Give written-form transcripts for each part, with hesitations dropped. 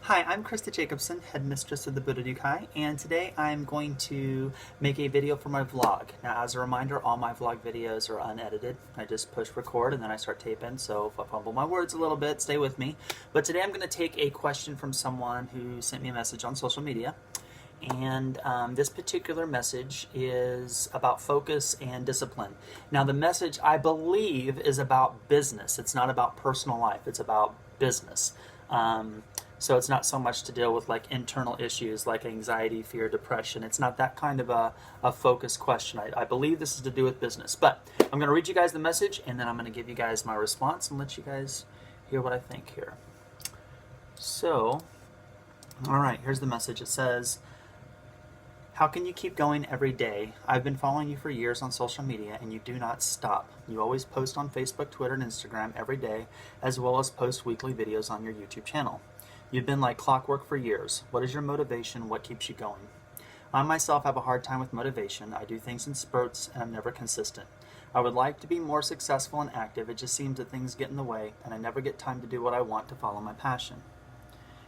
Hi, I'm Christa Jacobson, headmistress of the Budo, and today I'm going to make a video for my vlog. Now, as a reminder, all my vlog videos are unedited. I just push record and then I start taping, so if I fumble my words a little bit, stay with me. But today I'm going to take a question from someone who sent me a message on social media. And this particular message is about focus and discipline. Now, the message, I believe, is about business. It's not about personal life. It's about business. So it's not so much to deal with like internal issues like anxiety, fear, depression. It's not that kind of a focused question. I believe this is to do with business. But I'm going to read you guys the message, and then I'm going to give you guys my response and let you guys hear what I think here. So, all right, here's the message. It says, how can you keep going every day? I've been following you for years on social media and you do not stop. You always post on Facebook, Twitter, and Instagram every day, as well as post weekly videos on your YouTube channel. You've been like clockwork for years. What is your motivation? What keeps you going? I myself have a hard time with motivation. I do things in spurts and I'm never consistent. I would like to be more successful and active. It just seems that things get in the way and I never get time to do what I want to follow my passion.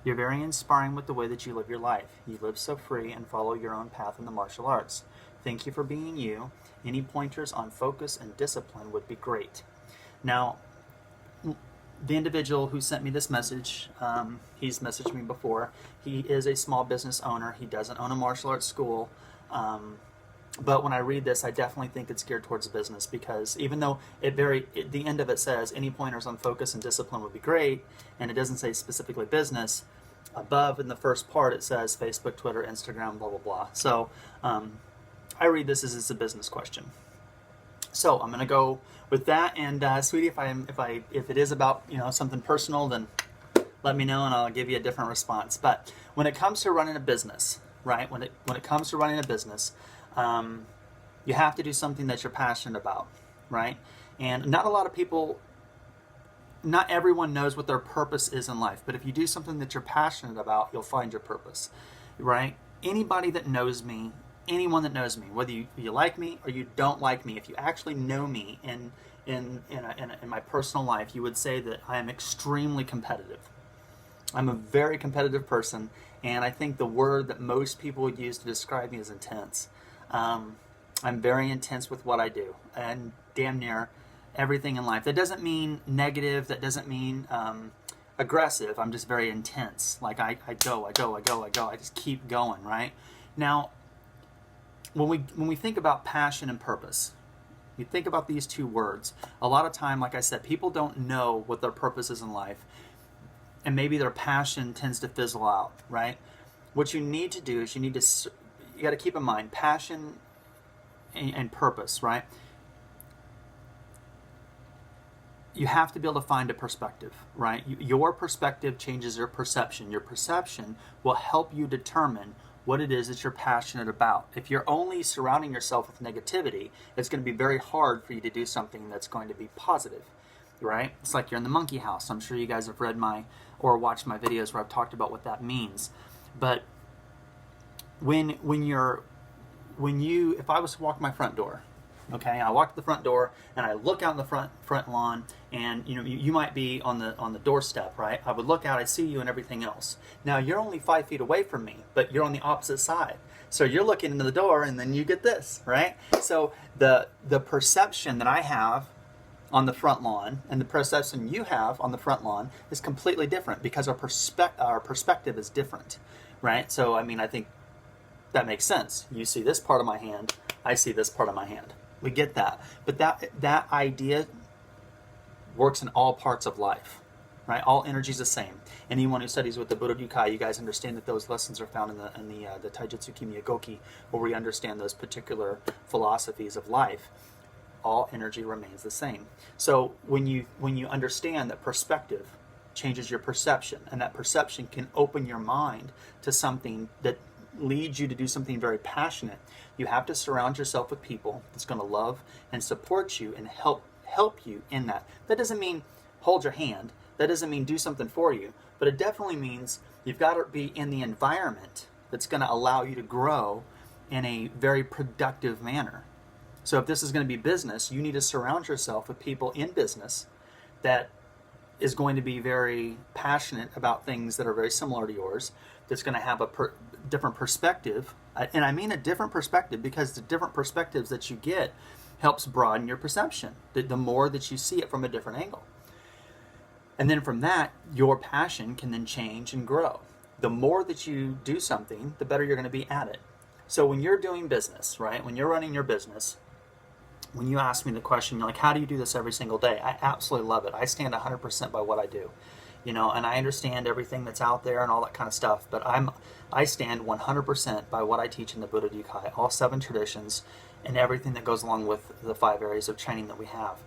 You're very inspiring with the way that you live your life. You live so free and follow your own path in the martial arts. Thank you for being you. Any pointers on focus and discipline would be great. Now, the individual who sent me this message, he's messaged me before. He is a small business owner. He doesn't own a martial arts school. But when I read this, I definitely think it's geared towards business, because even though the end of it says any pointers on focus and discipline would be great, and it doesn't say specifically business, above in the first part it says Facebook, Twitter, Instagram, blah, blah, blah. So I read this as it's a business question. So I'm going to go with that, and sweetie, if it is about something personal, then let me know and I'll give you a different response. But when it comes to running a business, right? When it comes to running a business, you have to do something that you're passionate about, right? And not a lot of people, not everyone knows what their purpose is in life, but if you do something that you're passionate about, you'll find your purpose, right? Anybody that knows me, anyone that knows me, whether you like me or you don't like me, if you actually know me in my personal life, you would say that I am extremely competitive. I'm a very competitive person, and I think the word that most people would use to describe me is intense. I'm very intense with what I do, and damn near everything in life. That doesn't mean negative, that doesn't mean aggressive. I'm just very intense. Like I go. I just keep going, right? Now, when we think about passion and purpose, you think about these two words. A lot of time, like I said, people don't know what their purpose is in life, and maybe their passion tends to fizzle out, right? What you need to do is you got to keep in mind passion and purpose, right? You have to be able to find a perspective, right? Your perspective changes your perception. Your perception will help you determine what it is that you're passionate about. If you're only surrounding yourself with negativity, it's going to be very hard for you to do something that's going to be positive, right? It's like you're in the monkey house. I'm sure you guys have read or watched my videos where I've talked about what that means. But if I was to walk my front door, okay, I walk to the front door and I look out in the front lawn, and you might be on the doorstep, right? I would look out, I see you and everything else. Now you're only 5 feet away from me, but you're on the opposite side. So you're looking into the door, and then you get this, right? So the perception that I have on the front lawn and the perception you have on the front lawn is completely different, because our perspective is different, right? So I think that makes sense. You see this part of my hand, I see this part of my hand. We get that. But that idea works in all parts of life, right? All energy is the same. Anyone who studies with the Budo, you guys understand that those lessons are found in the Taijutsu Kimiyagoki, where we understand those particular philosophies of life. All energy remains the same. So when you understand that perspective changes your perception, and that perception can open your mind to something that leads you to do something very passionate, you have to surround yourself with people that's going to love and support you and help you in that. That doesn't mean hold your hand. That doesn't mean do something for you. But it definitely means you've got to be in the environment that's going to allow you to grow in a very productive manner. So if this is going to be business, you need to surround yourself with people in business that is going to be very passionate about things that are very similar to yours, that's going to have a different perspective. And I mean a different perspective because the different perspectives that you get helps broaden your perception, the more that you see it from a different angle. And then from that, your passion can then change and grow. The more that you do something, the better you're going to be at it. So when you're doing business, right, when you're running your business, when you ask me the question, you're like, how do you do this every single day? I absolutely love it. I stand 100% by what I do, and I understand everything that's out there and all that kind of stuff, but I stand 100% by what I teach in the Budo, all 7 traditions, and everything that goes along with the 5 areas of training that we have.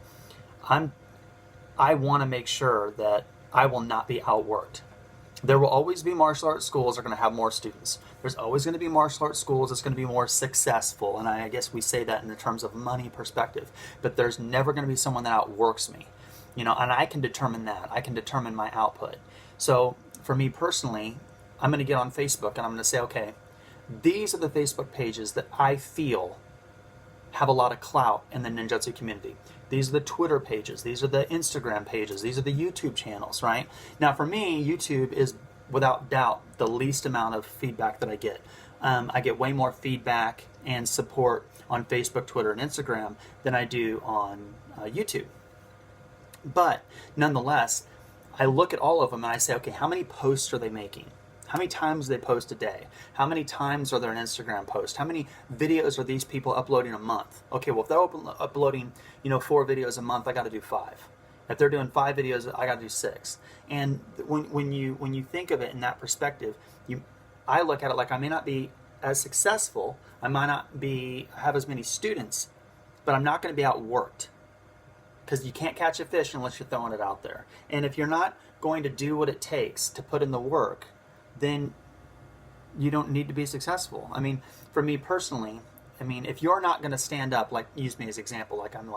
I want to make sure that I will not be outworked. There will always be martial arts schools that are going to have more students. There's always going to be martial arts schools that's going to be more successful, and I guess we say that in the terms of money perspective. But there's never going to be someone that outworks me, and I can determine that. I can determine my output. So for me personally, I'm going to get on Facebook and I'm going to say, okay, these are the Facebook pages that I feel have a lot of clout in the ninjutsu community. These are the Twitter pages. These are the Instagram pages. These are the YouTube channels, right? Now, for me, YouTube is, without doubt, the least amount of feedback that I get. I get way more feedback and support on Facebook, Twitter, and Instagram than I do on YouTube. But nonetheless, I look at all of them and I say, okay, how many posts are they making? How many times do they post a day? How many times are there an Instagram post? How many videos are these people uploading a month? Okay, well, if they're uploading, 4 videos a month, I got to do 5. If they're doing 5 videos, I got to do 6. And when you think of it in that perspective, I look at it like I may not be as successful, I might not have as many students, but I'm not going to be outworked. Because you can't catch a fish unless you're throwing it out there. And if you're not going to do what it takes to put in the work, then you don't need to be successful. I mean, for me personally, if you're not going to stand up, like, use me as example, I'm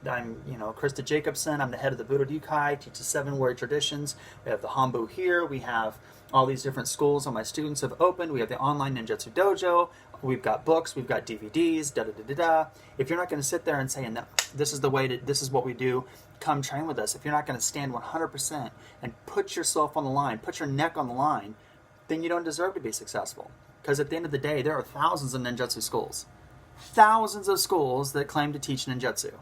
Christa Jacobson, I'm the head of the Budo, teach the 7 warrior traditions. We have the Hanbu here, we have all these different schools that my students have opened, we have the online Ninjutsu Dojo, we've got books, we've got DVDs, da-da-da-da-da. If you're not going to sit there and say, no, this is what we do, come train with us. If you're not going to stand 100% and put yourself on the line, put your neck on the line, then you don't deserve to be successful. Because at the end of the day, there are thousands of ninjutsu schools. Thousands of schools that claim to teach ninjutsu.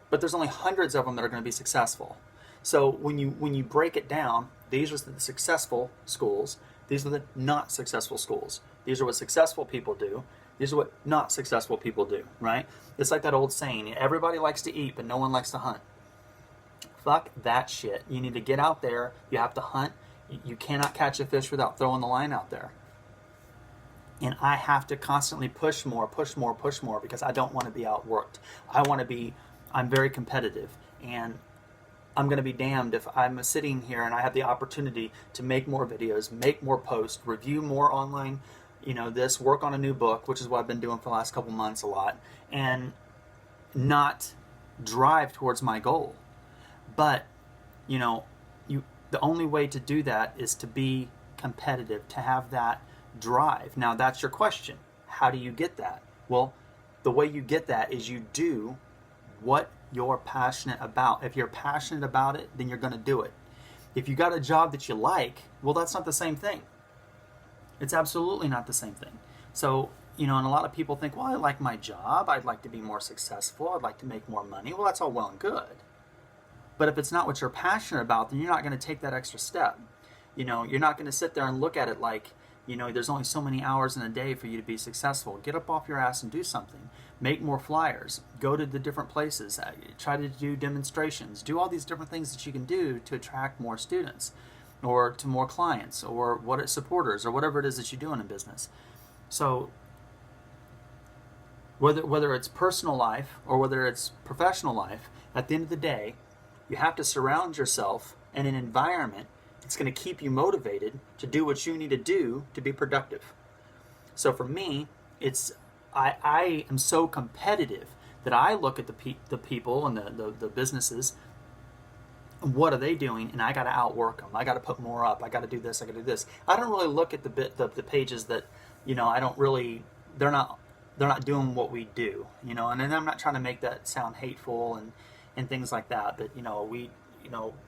But there's only hundreds of them that are going to be successful. So when you break it down, these are the successful schools. These are the not successful schools. These are what successful people do. These are what not successful people do, right? It's like that old saying, everybody likes to eat, but no one likes to hunt. Fuck that shit. You need to get out there. You have to hunt. You cannot catch a fish without throwing the line out there. And I have to constantly push more because I don't want to be outworked. I'm very competitive. And I'm going to be damned if I'm sitting here and I have the opportunity to make more videos, make more posts, review more online, work on a new book, which is what I've been doing for the last couple months a lot, and not drive towards my goal. But, the only way to do that is to be competitive, to have that drive. Now, that's your question. How do you get that? Well, the way you get that is you do what you're passionate about. If you're passionate about it, then you're going to do it. If you got a job that you like, well, that's not the same thing. It's absolutely not the same thing. So, and a lot of people think, well, I like my job. I'd like to be more successful. I'd like to make more money. Well, that's all well and good. But if it's not what you're passionate about, then you're not going to take that extra step. You're not going to sit there and look at it like, there's only so many hours in a day for you to be successful. Get up off your ass and do something. Make more flyers. Go to the different places. Try to do demonstrations. Do all these different things that you can do to attract more students or to more clients or supporters or whatever it is that you're doing in business. So whether it's personal life or whether it's professional life, at the end of the day, you have to surround yourself in an environment that's going to keep you motivated to do what you need to do to be productive. So for me, I am so competitive that I look at the people and the businesses, and what are they doing, and I got to outwork them. I got to put more up. I got to do this. I got to do this. I don't really look at the pages that I don't really. They're not doing what we do. And I'm not trying to make that sound hateful and things like that. But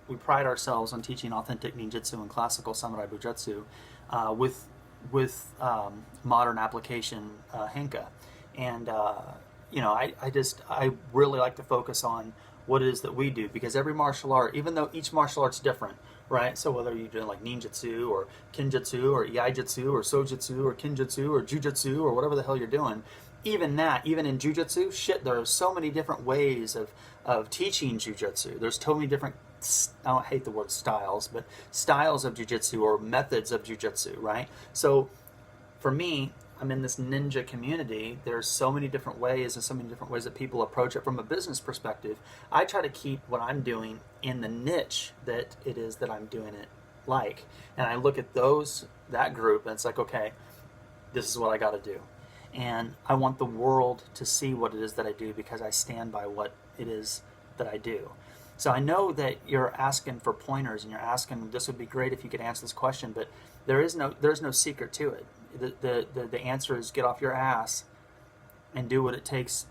we pride ourselves on teaching authentic ninjutsu and classical samurai bujutsu with modern application henka. And I really like to focus on what it is that we do, because every martial art, even though each martial art's different, right? So whether you're doing like ninjutsu or kinjutsu or iaijutsu or sojutsu or kinjutsu or jujutsu or whatever the hell you're doing, even in jujutsu, shit, there are so many different ways of teaching jujutsu. There's so many different, I don't hate the word styles, but styles of jujutsu or methods of jujutsu, right? So for me, I'm in this ninja community. There's so many different ways and so many different ways that people approach it from a business perspective. I try to keep what I'm doing in the niche that it is that I'm doing it like. And I look at that group, and it's like, okay, this is what I got to do. And I want the world to see what it is that I do, because I stand by what it is that I do. So I know that you're asking for pointers, and you're asking, this would be great if you could answer this question, but there's no secret to it. The answer is get off your ass and do what it takes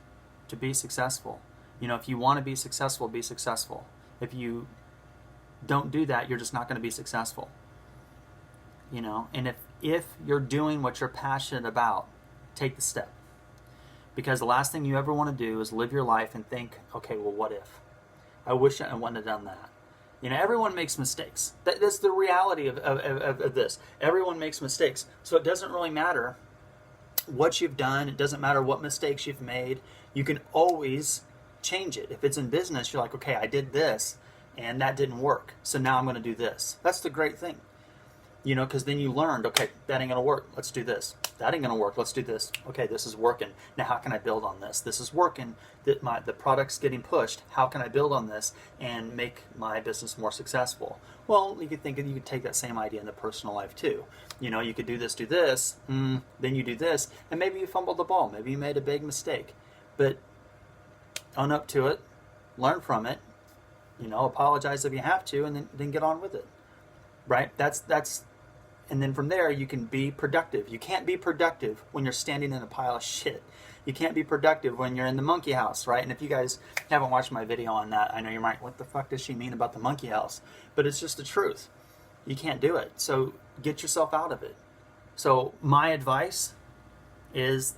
to be successful. If you want to be successful, be successful. If you don't do that, you're just not going to be successful. And if you're doing what you're passionate about, take the step. Because the last thing you ever want to do is live your life and think, okay, well, what if? I wish I wouldn't have done that. Everyone makes mistakes. That's the reality of this. Everyone makes mistakes. So it doesn't really matter what you've done. It doesn't matter what mistakes you've made. You can always change it. If it's in business, you're like, okay, I did this and that didn't work, so now I'm going to do this. That's the great thing. Because then you learned, okay, that ain't going to work. Let's do this. That ain't going to work. Let's do this. Okay, this is working. Now how can I build on this? This is working. The product's getting pushed. How can I build on this and make my business more successful? Well, you could take that same idea into personal life too. You could do this, then you do this, and maybe you fumbled the ball. Maybe you made a big mistake. But own up to it, learn from it, apologize if you have to, and then get on with it. Right? And then from there, you can be productive. You can't be productive when you're standing in a pile of shit. You can't be productive when you're in the monkey house, right? And if you guys haven't watched my video on that, I know you're like, what the fuck does she mean about the monkey house? But it's just the truth. You can't do it. So get yourself out of it. So my advice is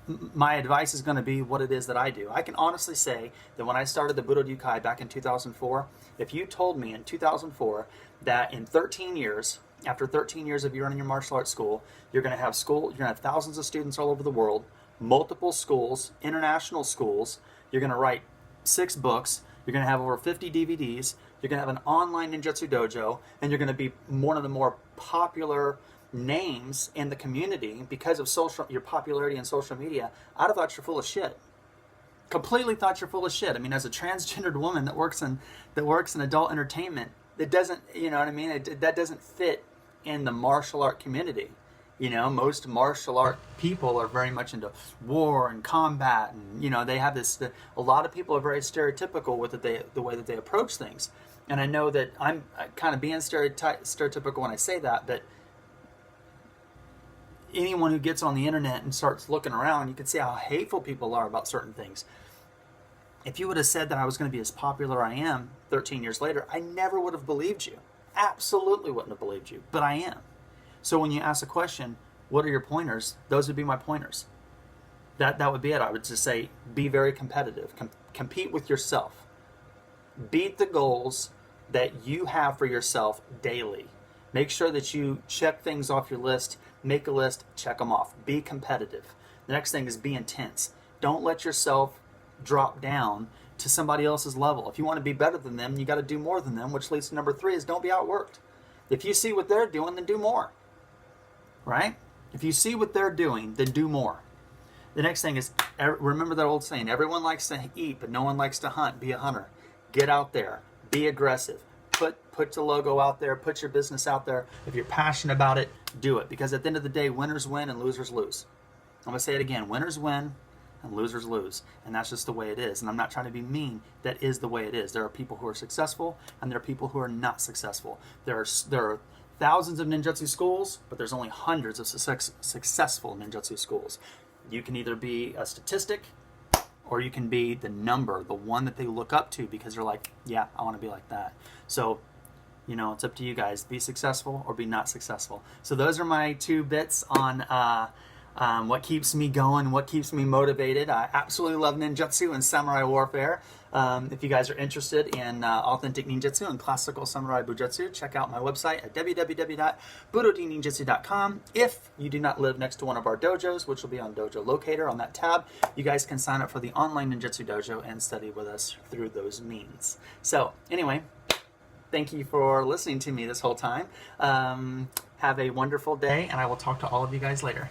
going to be what it is that I do. I can honestly say that when I started the Budo back in 2004, if you told me in 2004 that in 13 years, after 13 years of you running your martial arts school, you're going to have thousands of students all over the world, multiple schools, international schools, you're going to write 6 books, you're going to have over 50 DVDs, you're going to have an online ninjutsu dojo, and you're going to be one of the more popular names in the community because of your popularity in social media, I'd have thought you're full of shit. Completely thought you're full of shit. I mean, as a transgendered woman that works in adult entertainment, it doesn't, that doesn't fit in the martial art community. Most martial art people are very much into war and combat, and they have this. A lot of people are very stereotypical with the way that they approach things, and I know that I'm kind of being stereotypical when I say that, but anyone who gets on the internet and starts looking around, you can see how hateful people are about certain things. If you would have said that I was going to be as popular I am 13 years later, I never would have believed you. Absolutely wouldn't have believed you, but I am. So when you ask a question, what are your pointers? Those would be my pointers. That would be it. I would just say, be very competitive. Compete with yourself. Beat the goals that you have for yourself daily. Make sure that you check things off your list. Make a list, check them off. Be competitive. The next thing is be intense. Don't let yourself drop down to somebody else's level. If you want to be better than them, you got to do more than them, which leads to number 3 is don't be outworked. If you see what they're doing, then do more. Right? If you see what they're doing, then do more. The next thing is, remember that old saying, everyone likes to eat, but no one likes to hunt. Be a hunter. Get out there. Be aggressive. Put the logo out there. Put your business out there. If you're passionate about it, do it. Because at the end of the day, winners win and losers lose. I'm going to say it again. Winners win and losers lose. And that's just the way it is. And I'm not trying to be mean. That is the way it is. There are people who are successful and there are people who are not successful. There are thousands of ninjutsu schools, but there's only hundreds of successful ninjutsu schools. You can either be a statistic or you can be the number, the one that they look up to because they're like, yeah, I want to be like that. So, it's up to you guys. Be successful or be not successful. So those are my 2 bits on what keeps me going, what keeps me motivated. I absolutely love ninjutsu and samurai warfare. If you guys are interested in authentic ninjutsu and classical samurai bujutsu, check out my website at www.budodninjutsu.com. If you do not live next to one of our dojos, which will be on Dojo Locator on that tab, you guys can sign up for the online ninjutsu dojo and study with us through those means. So anyway, thank you for listening to me this whole time. Have a wonderful day, and I will talk to all of you guys later.